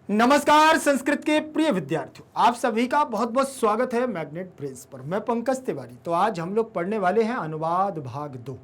नमस्कार संस्कृत के प्रिय विद्यार्थियों, आप सभी का बहुत बहुत स्वागत है मैग्नेट ब्रेन्स पर। मैं पंकज तिवारी। तो आज हम लोग पढ़ने वाले हैं अनुवाद भाग 2,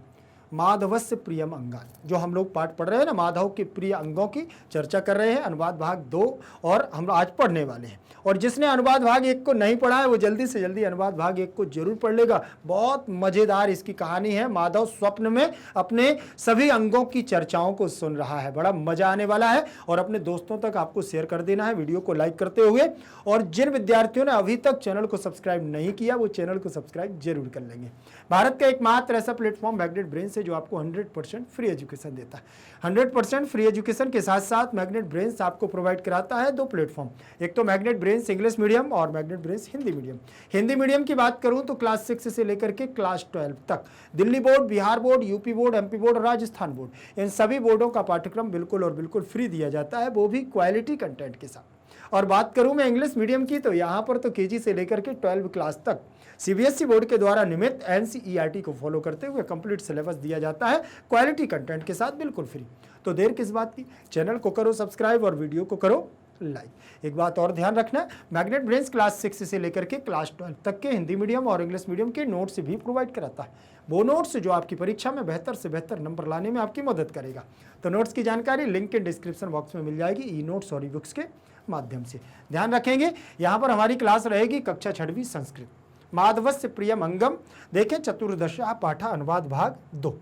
माधवस्य प्रियम अंगानि। जो हम लोग पाठ पढ़ रहे हैं ना, माधव के प्रिय अंगों की चर्चा कर रहे हैं, अनुवाद भाग 2 और हम आज पढ़ने वाले हैं। और जिसने अनुवाद भाग 1 को नहीं पढ़ा है वो जल्दी से जल्दी अनुवाद भाग 1 को जरूर पढ़ लेगा। बहुत मजेदार इसकी कहानी है। माधव स्वप्न में अपने सभी अंगों की चर्चाओं को सुन रहा है, बड़ा मजा आने वाला है। और अपने दोस्तों तक आपको शेयर कर देना है वीडियो को लाइक करते हुए। और जिन विद्यार्थियों ने अभी तक चैनल को सब्सक्राइब नहीं किया वो चैनल को सब्सक्राइब जरूर कर लेंगे। भारत का एकमात्र ऐसा प्लेटफॉर्म मैग्नेट ब्रेन्स है जो आपको 100% फ्री एजुकेशन देता है। 100% फ्री एजुकेशन के साथ साथ मैग्नेट ब्रेन्स आपको प्रोवाइड कराता है 2 प्लेटफॉर्म। एक तो मैग्नेट ब्रेन्स इंग्लिश मीडियम और magnet brains Hindi medium. Hindi medium की बात करूं तो क्लास 6 से लेकर के क्लास 12 तक Delhi board, Bihar board, UP board, MP board और राजस्थान बोर्ड, इन सभी बोर्डों का पाठ्यक्रम बिल्कुल और बिल्कुल फ्री दिया जाता है, वो भी क्वालिटी कंटेंट के साथ। और बात करूं मैं इंग्लिश मीडियम की तो यहाँ पर तो केजी से लेकर के 12 क्लास तक सीबीएसई बोर्ड के द्वारा नियमित एनसीईआरटी को फॉलो करते हुए कंप्लीट सिलेबस दिया जाता है, क्वालिटी कंटेंट के साथ बिल्कुल फ्री। तो देर किस बात की, चैनल को करो सब्सक्राइब और वीडियो को करो लाइक। एक बात और ध्यान रखना, मैग्नेट ब्रेन्स क्लास 6 से लेकर के क्लास 12 तक के हिंदी मीडियम और इंग्लिश मीडियम के नोट्स भी प्रोवाइड कराता है। वो नोट्स जो आपकी परीक्षा में बेहतर से बेहतर नंबर लाने में आपकी मदद करेगा। तो नोट्स की जानकारी लिंक के डिस्क्रिप्शन बॉक्स में मिल जाएगी, ई नोट्स और ई बुक्स के माध्यम से। ध्यान रखेंगे, यहाँ पर हमारी क्लास रहेगी कक्षा 6वीं संस्कृत, माधवस्य प्रियम अंगम। देखें चतुर्दशा पाठा अनुवाद भाग 2।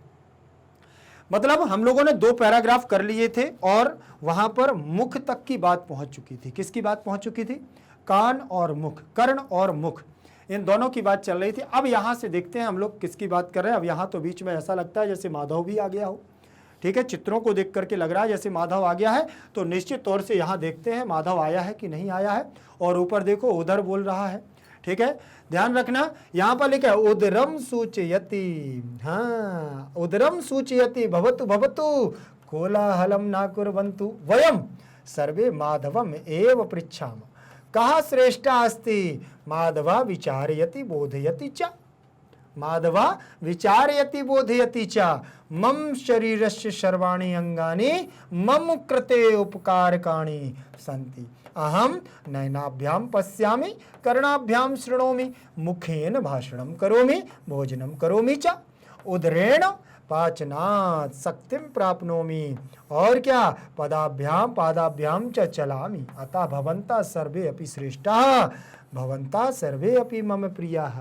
मतलब हम लोगों ने 2 पैराग्राफ कर लिए थे और वहां पर मुख तक की बात पहुंच चुकी थी। किसकी बात पहुंच चुकी थी? कान और मुख, कर्ण और मुख, इन दोनों की बात चल रही थी। अब यहां से देखते हैं हम लोग किसकी बात कर रहे हैं। अब यहां तो बीच में ऐसा लगता है जैसे माधव भी आ गया हो। ठीक है, चित्रों को देख करके लग रहा है जैसे माधव आ गया है। तो निश्चित तौर से यहाँ देखते हैं माधव आया है कि नहीं आया है। और ऊपर देखो उधर बोल रहा है। ठीक है, ध्यान रखना, यहाँ पर लिखा है उदरम सूचयति। हाँ, उदरम सूचयति भवतु भवतु कोलाहलम ना कुर्वन्तु वयम सर्वे माधवम एव पृच्छाम कहा श्रेष्ठा अस्ति माधवा विचारयति बोधयति च। माधवा विचारयति बोधयति च मम शरीरस्य सर्वाणि अंगानि मम कृते उपकारकाणि सन्ति। अहम नयनाभ्याम पश्यामि, कर्णाभ्याम शृणोमि, मुखेन भाषणं करोमि, भोजनं करोमि च, उदरेण पाचनात् शक्तिं प्राप्नोमि। और क्या, पादाभ्याम च चलामि। अतः भवन्तः सर्वे अपि श्रेष्ठाः, भवन्तः सर्वे अपि मम प्रियाः।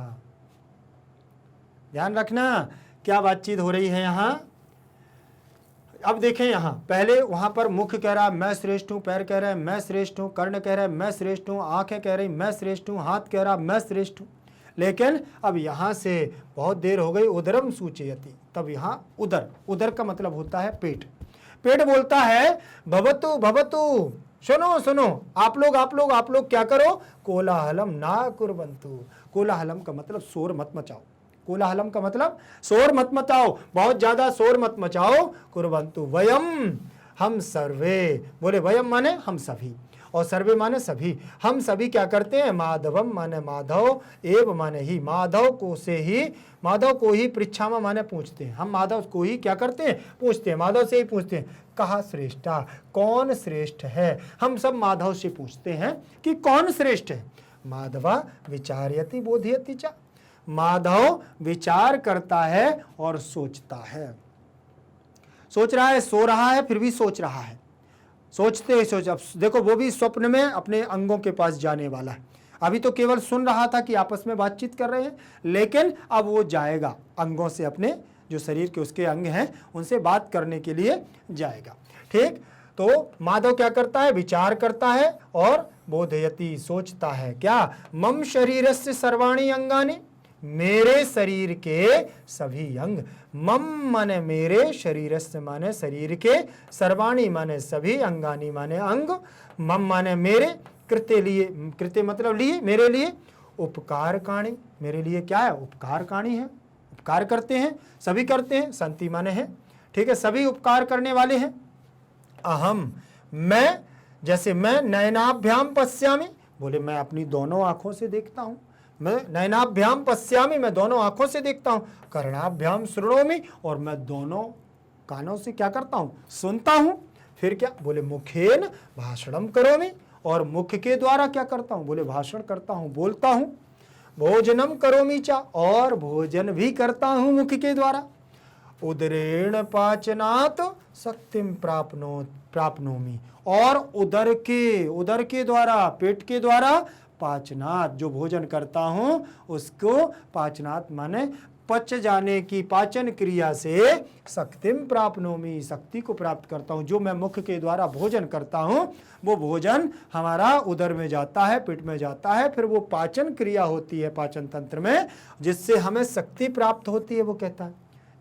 ध्यान रखना क्या बातचीत हो रही है यहाँ। अब देखें यहाँ, पहले वहां पर मुख कह रहा है मैं श्रेष्ठ हूं, पैर कह रहा है मैं श्रेष्ठ हूं, कर्ण कह रहा है मैं श्रेष्ठ हूं, आंखें कह रही मैं श्रेष्ठ हूं, हाथ कह रहा मैं श्रेष्ठ हूं। लेकिन अब यहां से बहुत देर हो गई, उदरम सूचयति। तब यहाँ उदर, उदर का मतलब होता है पेट। पेट बोलता है भवतु भवतु, सुनो सुनो, आप लोग क्या करो, कोलाहलम ना कुर्वन्तु। कोलाहलम का मतलब शोर मत मचाओ। कोलाहलम का मतलब शोर मत मचाओ, बहुत ज्यादा शोर मत मचाओ। कुर्वन्तु वयम, हम सर्वे, बोले वयम माने हम सभी और सर्वे माने सभी। हम सभी क्या करते हैं, माधवम माने माधव, एव माने ही, माधव को ही पृच्छामा माने पूछते हैं। हम माधव को ही क्या करते हैं, पूछते हैं, माधव से ही पूछते हैं। कहा श्रेष्ठा, कौन श्रेष्ठ है। हम सब माधव से पूछते हैं कि कौन श्रेष्ठ है। माधवा विचारयति बोधयति च, माधव विचार करता है और सोचता है। सोच रहा है, सो रहा है फिर भी सोच रहा है, सोचते ही सोच। अब देखो वो भी स्वप्न में अपने अंगों के पास जाने वाला है। अभी तो केवल सुन रहा था कि आपस में बातचीत कर रहे हैं, लेकिन अब वो जाएगा अंगों से, अपने जो शरीर के उसके अंग हैं उनसे बात करने के लिए जाएगा। ठीक, तो माधव क्या करता है, विचार करता है और बोधयति सोचता है। क्या, मम शरीरस्य सर्वाणि अंगानि, मेरे शरीर के सभी अंग, मम माने मेरे, शरीरस्य माने शरीर के, सर्वाणि माने सभी, अंगानि माने अंग, मम माने मेरे, कृते लिए, कृते मतलब लिए, मेरे लिए, उपकारकाणि, मेरे लिए क्या है, उपकारकाणि है, उपकार करते हैं, सभी करते हैं, संति माने है। ठीक है, सभी उपकार करने वाले हैं। अहम, मैं, जैसे मैं नयनाभ्याम पश्यामि, बोले मैं अपनी दोनों आंखों से देखता हूं। मैं नयनाभ्याम पश्यामि, मैं दोनों आंखों से देखता हूं। कर्णाभ्याम शृणोमि, और मैं दोनों कानों से क्या करता हूं, सुनता हूं। फिर क्या? बोले मुखेन भाषणम करोमि, और मुख के द्वारा क्या करता हूं? बोले भाषण करता हूं, बोलता हूं। भोजनम करोमि चा, और भोजन भी करता हूं मुख के द्वारा। उदरेण पाचनात् शक्तिम प्राप्नोमि, और उदर के द्वारा, पेट के द्वारा, पाचनात् जो भोजन करता हूं उसको, पाचनात् माने पच जाने की, पाचन क्रिया से शक्तिम प्राप्नोमि, शक्ति को प्राप्त करता हूं। जो मैं मुख के द्वारा भोजन करता हूं वो भोजन हमारा उदर में जाता है, पेट में जाता है, फिर वो पाचन क्रिया होती है पाचन तंत्र में, जिससे हमें शक्ति प्राप्त होती है। वो कहता है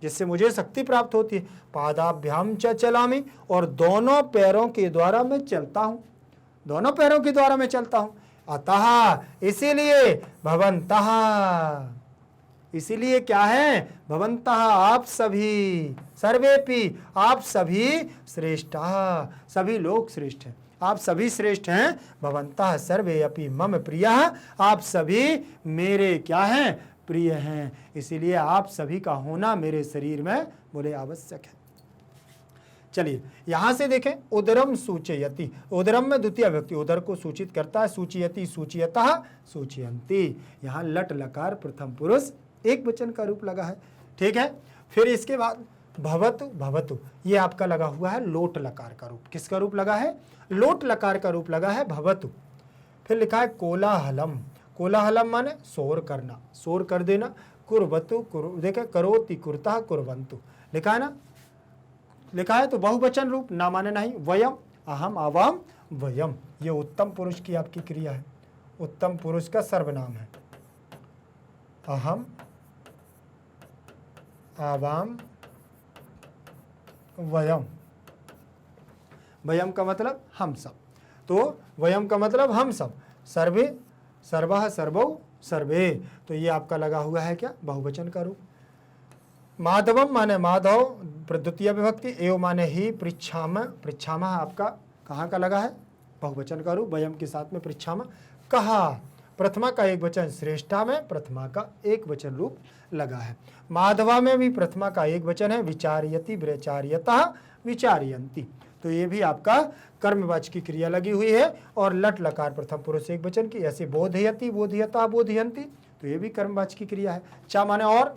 जिससे मुझे शक्ति प्राप्त होती है। पादाभ्याम च चलामि, और दोनों पैरों के द्वारा मैं चलता हूं, दोनों पैरों के द्वारा मैं चलता हूं। अतः इसीलिए भवन्तः, इसीलिए क्या है? भवन्तः आप सभी, सर्वेपि आप सभी, श्रेष्ठः सभी लोग श्रेष्ठ हैं, आप सभी श्रेष्ठ हैं। भवन्तः सर्वे अपि मम प्रियः, आप सभी मेरे क्या हैं? प्रिय हैं। इसीलिए आप सभी का होना मेरे शरीर में बोले आवश्यक है। चलिए यहां से देखें, उदरम सूचयति, उदरम में द्वितीय व्यक्ति उदर को सूचित करता है। सूचयति, सूचयतः, सूचयन्ति, यहां लट लकार प्रथम पुरुष एक वचन का रूप लगा है। ठीक है, फिर इसके बाद भवतु, भवतु ये आपका लगा हुआ है लोट लकार का रूप। किसका रूप लगा है? लोट लकार का रूप लगा है भवतु। फिर लिखा है कोलाहलम, कोलाहलम माने शोर करना, शोर कर देना। कुर्वतु, देखे करोति, कुर्तः, कुर्वन्तु लिखा है ना, लिखा है तो बहुवचन रूप, ना माने नहीं। वयम, अहम, आवाम, वयम, ये उत्तम पुरुष की आपकी क्रिया है, उत्तम पुरुष का सर्वनाम है। अहम, आवाम, वयम, वयम का मतलब हम सब, तो वयम का मतलब हम सब, सर्वे, सर्वः, सर्वौ, सर्वे, तो ये आपका लगा हुआ है क्या? बहुवचन का रूप। माधवम माने माधव, द्वितीय विभक्ति, एव माने ही, पृच्छाम, पृच्छामः आपका कहाँ का लगा है? बहुवचन का रूप, वयम के साथ में पृच्छामः। कहा, प्रथमा का एक वचन, श्रेष्ठा में प्रथमा का एक वचन रूप लगा है। माधवा में भी प्रथमा का एक वचन है, विचार्यति, विचार्यतः, विचार्यन्ति, तो ये भी आपका कर्मवाचक की क्रिया लगी हुई है। और लट लकार प्रथम पुरुष एक वचन की, ऐसे बोधयति, बोधयता, बोधयन्ति, तो ये भी कर्मवाचक की क्रिया है। चा माने और।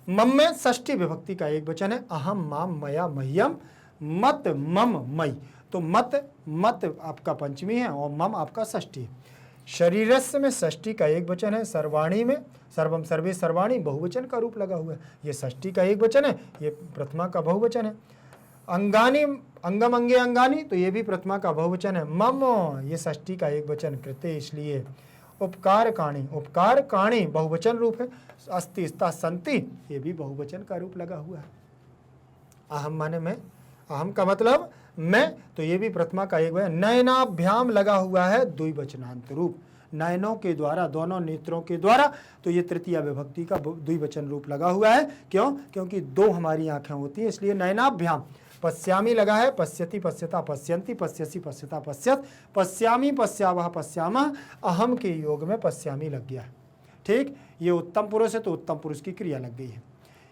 मम में षष्ठी विभक्ति का एक वचन है, अहम, माम, मया, मह्यम, मत, मम, मई, तो मत, मत आपका पंचमी है और मम आपका षष्ठी है। शरीरस्य में षष्ठी का एक वचन है। सर्वाणी में सर्वम, सर्वे, सर्वाणी बहुवचन का रूप लगा हुआ है, ये षष्ठी का एक वचन है, ये प्रथमा का बहुवचन है। अंगानी, अंगम, अंगे, अंगानी, तो ये भी प्रथमा का बहुवचन है। मम, ये षष्ठी का एक वचन, कृते इसलिए। उपकार काणी, उपकार काणी बहुवचन रूप है। अस्ति, स्ता, संति, ये भी बहुवचन का रूप लगा हुआ है। अहम माने मैं, अहम का मतलब मैं, तो ये भी प्रथमा का एक वचन। नयनाभ्याम लगा हुआ है द्विवचनांत रूप, नयनों के द्वारा, दोनों नेत्रों के द्वारा, तो ये तृतीय विभक्ति का द्विवचन रूप लगा हुआ है। क्यों? क्योंकि दो हमारी आंखें होती हैं, इसलिए नयनाभ्याम। पश्यामी लगा है, पश्यति, पश्यता, पश्यन्ति, पश्यसि, पश्यता, पश्यत, पश्यामी, पश्यावः, पश्यामः, अहम के योग में पश्यामी लग गया है। ठीक, ये उत्तम पुरुष है तो उत्तम पुरुष की क्रिया लग गई है।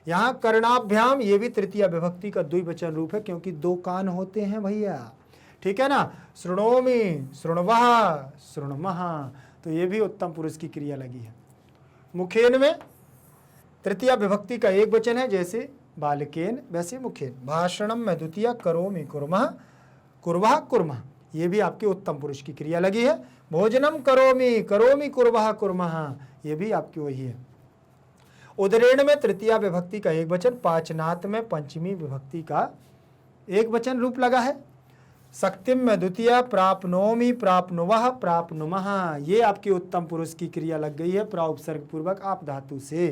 यहाँ कर्णाभ्याम, ये भी तृतीय विभक्ति का द्विवचन रूप है, क्योंकि दो कान होते हैं भैया। ठीक है ना, शृणोमि, शृण्वः, शृण्मः, तो ये भी उत्तम पुरुष की क्रिया लगी है। मुखेन में तृतीय विभक्ति का एक वचन है, जैसे बालकेन वैसे मुखेन। भाषणम में द्वितीय, करोमि, कुर्मः, कुर्वः, कुर्मः, ये भी आपके उत्तम पुरुष की क्रिया लगी है। भोजनम करोमि, करोमि, कुर्वः, कुर्मः, ये भी आपकी वही है। उदरेण में तृतीय विभक्ति का एक वचन, पाचनात् में पंचमी विभक्ति का एक वचन रूप लगा है। शक्तिम में द्वितीय, प्राप्नोमि, प्राप्नुवः, प्राप्नुमः, ये आपकी उत्तम पुरुष की क्रिया लग गई है प्राउपसर्ग पूर्वक आप धातु से।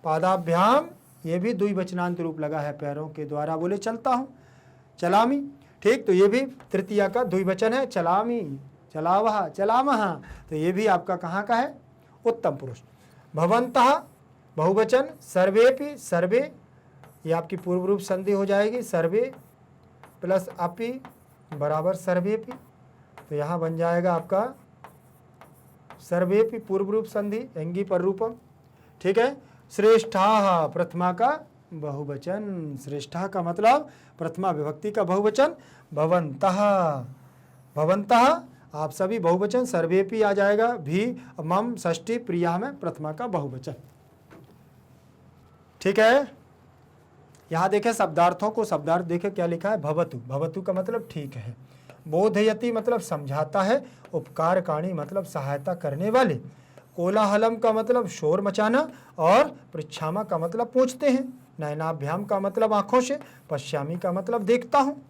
पादाभ्याम, ये भी द्विवचनांत रूप लगा है, पैरों के द्वारा बोले चलता हूँ, चलामी। ठीक, तो ये भी तृतीया का द्विवचन है, चलामी, चलावः, चलामः, तो ये भी आपका कहाँ का है? उत्तम पुरुष। भवन्तः बहुवचन, सर्वेपि, सर्वे, ये आपकी पूर्व रूप संधि हो जाएगी, सर्वे प्लस अपि बराबर सर्वेपि, तो यहाँ बन जाएगा आपका सर्वेपि पूर्व रूप संधि, एंगी पर रूपम। ठीक है, श्रेष्ठाः प्रथमा का बहुवचन। श्रेष्ठः का मतलब प्रथमा विभक्ति का बहुवचन भवन्तः। भवन्तः आप सभी बहुवचन, सर्वेपि आ जाएगा, भी मम षष्ठी, प्रिया में प्रथमा का बहुवचन। ठीक है। यहाँ देखें शब्दार्थों को, शब्दार्थ देखें क्या लिखा है, भवतु। भवतु का मतलब ठीक है, बोधयति मतलब समझाता है, उपकारकाणी मतलब सहायता करने वाले, कोलाहलम का मतलब शोर मचाना, और पृच्छामा का मतलब पूछते हैं, नयनाभ्याम का मतलब आंखों से, पश्यामी का मतलब देखता हूँ,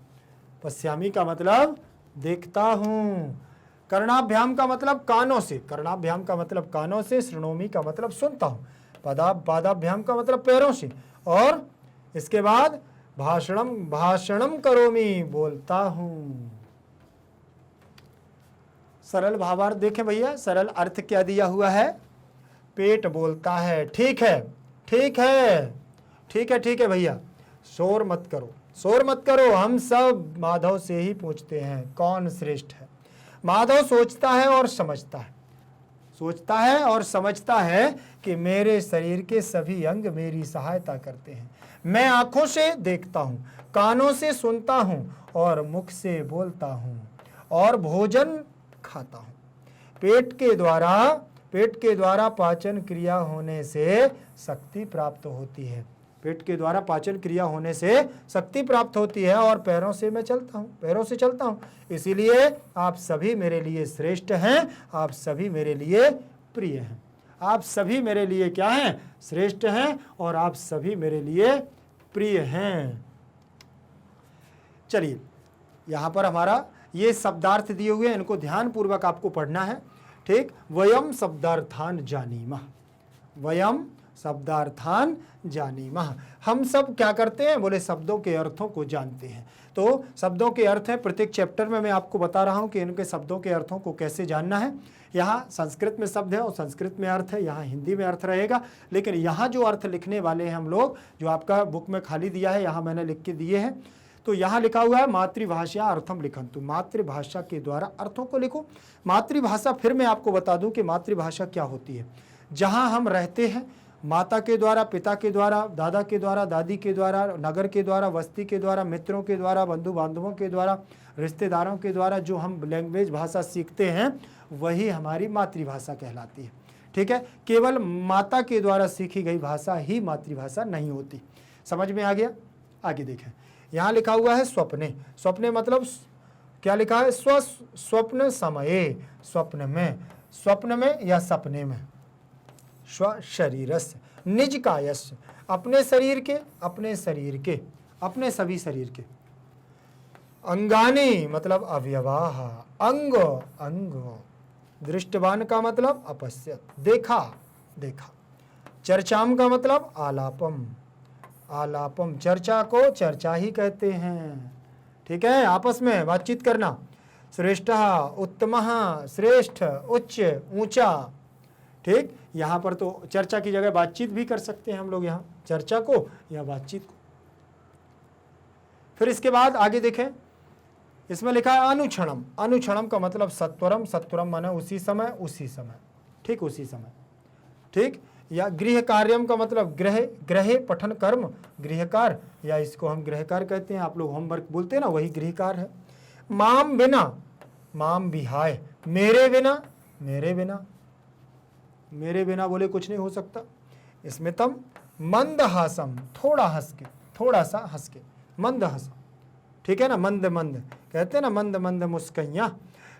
पश्यामी का मतलब देखता हूँ, कर्णाभ्याम का मतलब कानों से, कर्णाभ्याम का मतलब कानों से, शृणोमी का मतलब सुनता हूँ, पादाभ्याम का मतलब पैरों से, और इसके बाद भाषणम भाषणम करोमी बोलता हूँ। सरल भावार्थ देखें भैया, सरल अर्थ क्या दिया हुआ है, पेट बोलता है ठीक है, ठीक है, ठीक है, ठीक है भैया, शोर मत करो, शोर मत करो, हम सब माधव से ही पूछते हैं कौन श्रेष्ठ है। माधव सोचता है और समझता है, सोचता है और समझता है कि मेरे शरीर के सभी अंग मेरी सहायता करते हैं। मैं आंखों से देखता हूँ, कानों से सुनता हूँ, और मुख से बोलता हूँ, और भोजन खाता हूँ। पेट के द्वारा पाचन क्रिया होने से शक्ति प्राप्त होती है। पेट के द्वारा पाचन क्रिया होने से शक्ति प्राप्त होती है, और पैरों से मैं चलता हूँ, पैरों से चलता हूँ। इसीलिए आप सभी मेरे लिए श्रेष्ठ हैं, आप सभी मेरे लिए प्रिय हैं, आप सभी मेरे लिए क्या हैं, श्रेष्ठ हैं, और आप सभी मेरे लिए प्रिय हैं। चलिए, यहाँ पर हमारा ये शब्दार्थ दिए हुए हैं, इनको ध्यान पूर्वक आपको पढ़ना है। ठीक, वयम शब्दार्थान जानीमः, वयम शब्दार्थान जानीमः, हम सब क्या करते हैं, बोले शब्दों के अर्थों को जानते हैं। तो शब्दों के अर्थ है, प्रत्येक चैप्टर में मैं आपको बता रहा हूं कि इनके शब्दों के अर्थों को कैसे जानना है। यहाँ संस्कृत में शब्द है और संस्कृत में अर्थ है, यहाँ हिंदी में अर्थ रहेगा, लेकिन यहाँ जो अर्थ लिखने वाले हैं हम लोग, जो आपका बुक में खाली दिया है, यहाँ मैंने लिख के दिए हैं। तो यहाँ लिखा हुआ है मातृभाषा अर्थम लिखन्तु, मातृभाषा के द्वारा अर्थों को लिखो। मातृभाषा, फिर मैं आपको बता दूं कि मातृभाषा क्या होती है। जहाँ हम रहते हैं, माता के द्वारा, पिता के द्वारा, दादा के द्वारा, दादी के द्वारा, नगर के द्वारा, बस्ती के द्वारा, मित्रों के द्वारा, बंधु बांधवों के द्वारा, रिश्तेदारों के द्वारा जो हम लैंग्वेज भाषा सीखते हैं, वही हमारी मातृभाषा कहलाती है। ठीक है, केवल माता के द्वारा सीखी गई भाषा ही मातृभाषा नहीं होती। समझ में आ गया? आगे देखें, यहाँ लिखा हुआ है स्वप्ने। स्वप्ने मतलब क्या लिखा है, स्वप्न समये, स्वप्न में, स्वप्न में या सपने में, स्व शरीरस्य, निज कायस्य, अपने शरीर के, अपने शरीर के, अपने सभी शरीर के। अंगानी मतलब अवयवाः, अंग अंग। दृष्टवान का मतलब अपश्यत, देखा देखा। चर्चाम का मतलब आलापम, आलापम, चर्चा को चर्चा ही कहते हैं। ठीक है, आपस में बातचीत करना। श्रेष्ठः, उत्तमः, श्रेष्ठ, उच्च, ऊंचा। ठीक, यहाँ पर तो चर्चा की जगह बातचीत भी कर सकते हैं हम लोग, यहाँ चर्चा को या बातचीत को। फिर इसके बाद आगे देखें, इसमें लिखा है अनुक्षणम। अनुक्षणम का मतलब सत्वरम, सत्वरम माने उसी समय, उसी समय, ठीक उसी समय। ठीक, या गृह कार्यम का मतलब गृह, गृह पठन कर्म, गृहकार, या इसको हम गृहकार कहते हैं, आप लोग होमवर्क बोलते हैं ना, वही गृहकार है। माम बिना, माम बिहाय, मेरे बिना, मेरे बिना, मेरे बिना बोले कुछ नहीं हो सकता। स्मितम मंदहासम, थोड़ा हंस के, थोड़ा सा हंस के, मंद हंस, ठीक है ना, मंद मंद कहते हैं ना, मंद मंद मुस्कैया।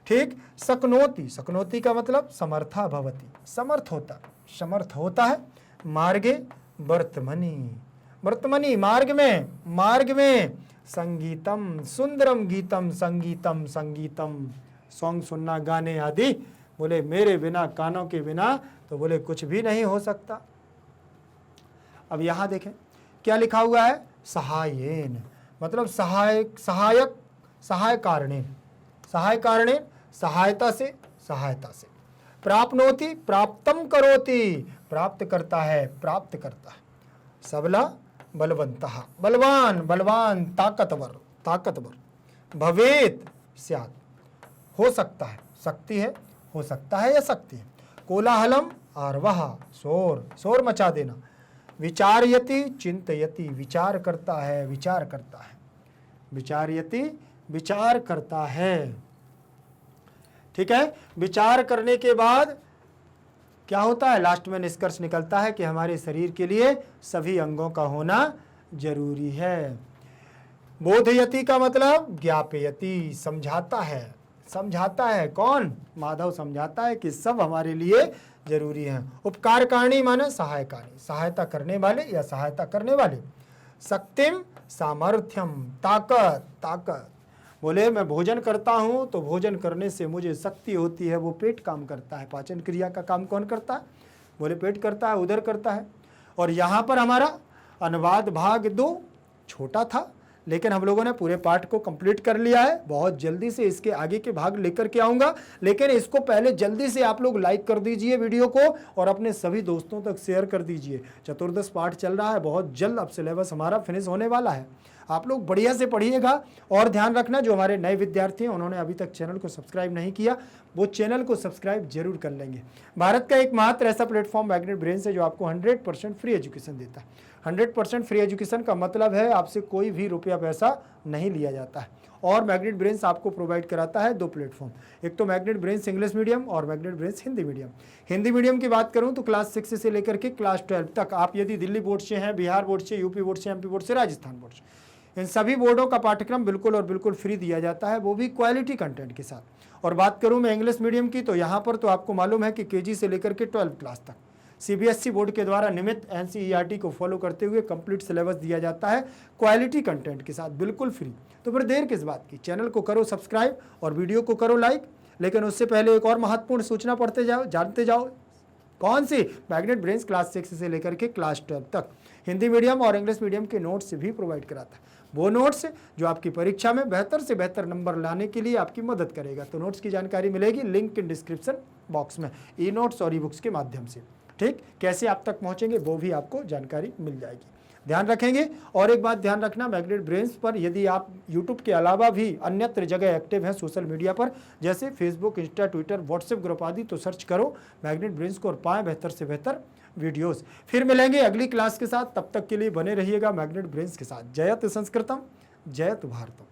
ठीक, सकनोति, सकनोति का मतलब समर्था भवति, समर्थ होता, समर्थ होता है। मार्गे वर्तमनी, वर्तमनी मार्ग में, मार्ग में। संगीतम, सुंदरम गीतम, संगीतम, संगीतम, सॉन्ग सुनना, गाने आदि। बोले मेरे बिना, कानों के बिना तो बोले कुछ भी नहीं हो सकता। अब यहां देखें क्या लिखा हुआ है, सहायेन मतलब सहायक, सहायक, सहाय कारणेन, सहाय कारणेन, सहायता से, सहायता से। प्राप्नोति, प्राप्तम करोति, प्राप्त करता है, प्राप्त करता है। सबला बलवंतः, बलवान, बलवान, ताकतवर, ताकतवर। भवेत, स्यात्, हो सकता है, शक्ति है, हो सकता है या शक्ति है। कोलाहलम, आरवह, शोर, शोर मचा देना। विचारयति चिंतयति, विचार करता है, विचार करता है, विचारयति विचार करता है। ठीक है, विचार करने के बाद क्या होता है, लास्ट में निष्कर्ष निकलता है कि हमारे शरीर के लिए सभी अंगों का होना जरूरी है। बोधयति का मतलब ज्ञापयति, समझाता है, समझाता है। कौन? माधव समझाता है कि सब हमारे लिए जरूरी है। उपकारकारिणी माने सहायकारी, सहायता करने वाले या सहायता करने वाले। शक्तिम सामर्थ्यम, ताकत, ताकत। बोले मैं भोजन करता हूँ तो भोजन करने से मुझे शक्ति होती है, वो पेट काम करता है। पाचन क्रिया का काम कौन करता है? बोले पेट करता है, उदर करता है। और यहाँ पर हमारा अनुवाद भाग 2 छोटा था, लेकिन हम लोगों ने पूरे पाठ को कंप्लीट कर लिया है। बहुत जल्दी से इसके आगे के भाग लेकर के आऊँगा, लेकिन इसको पहले जल्दी से आप लोग लाइक कर दीजिए वीडियो को और अपने सभी दोस्तों तक शेयर कर दीजिए। चतुर्दश पाठ चल रहा है, बहुत जल्द अब सिलेबस हमारा फिनिश होने वाला है। आप लोग बढ़िया से पढ़िएगा और ध्यान रखना, जो हमारे नए विद्यार्थी हैं उन्होंने अभी तक चैनल को सब्सक्राइब नहीं किया, वो चैनल को सब्सक्राइब जरूर कर लेंगे। भारत का एकमात्र ऐसा प्लेटफॉर्म मैग्नेट ब्रेन्स है जो आपको 100% फ्री एजुकेशन देता है। 100% फ्री एजुकेशन का मतलब है आपसे कोई भी रुपया पैसा नहीं लिया जाता है। और मैग्नेट ब्रेन्स आपको प्रोवाइड कराता है 2 प्लेटफॉर्म, एक तो मैग्नेट ब्रेन्स इंग्लिश मीडियम और magnet brains Hindi medium. Hindi medium की बात करूं तो क्लास 6 से लेकर के क्लास 12 तक, आप यदि दिल्ली बोर्ड से हैं, बिहार बोर्ड से, यूपी बोर्ड से, एमपी बोर्ड से, राजस्थान बोर्ड से, इन सभी बोर्डों का पाठ्यक्रम बिल्कुल और बिल्कुल फ्री दिया जाता है, वो भी क्वालिटी कंटेंट के साथ। और बात करूं मैं इंग्लिश मीडियम की, तो यहाँ पर तो आपको मालूम है कि केजी से लेकर के 12 क्लास तक सीबीएसई बोर्ड के द्वारा नियमित एनसीईआरटी को फॉलो करते हुए कंप्लीट सिलेबस दिया जाता है क्वालिटी कंटेंट के साथ, बिल्कुल फ्री। तो फिर देर किस बात की, चैनल को करो सब्सक्राइब और वीडियो को करो लाइक। लेकिन उससे पहले एक और महत्वपूर्ण सूचना पढ़ते जाओ, जानते जाओ। कौन सी? मैग्नेट ब्रेन्स क्लास 6 से लेकर के क्लास 12 तक हिंदी मीडियम और इंग्लिश मीडियम के नोट्स भी प्रोवाइड कराता है। वो नोट्स जो आपकी परीक्षा में बेहतर से बेहतर नंबर लाने के लिए आपकी मदद करेगा। तो नोट्स की जानकारी मिलेगी लिंक इन डिस्क्रिप्शन बॉक्स में, ई नोट्स और ई बुक्स के माध्यम से। ठीक, कैसे आप तक पहुंचेंगे वो भी आपको जानकारी मिल जाएगी, ध्यान रखेंगे। और एक बात ध्यान रखना, मैग्नेट ब्रेन्स पर यदि आप यूट्यूब के अलावा भी अन्यत्र जगह एक्टिव हैं सोशल मीडिया पर, जैसे Facebook, Insta, Twitter, WhatsApp group आदि, तो सर्च करो मैग्नेट ब्रेन्स को और पाएं बेहतर से बेहतर वीडियोस। फिर मिलेंगे अगली क्लास के साथ, तब तक के लिए बने रहिएगा मैग्नेट ब्रेन्स के साथ। जयतु संस्कृतम, जयतु भारतम।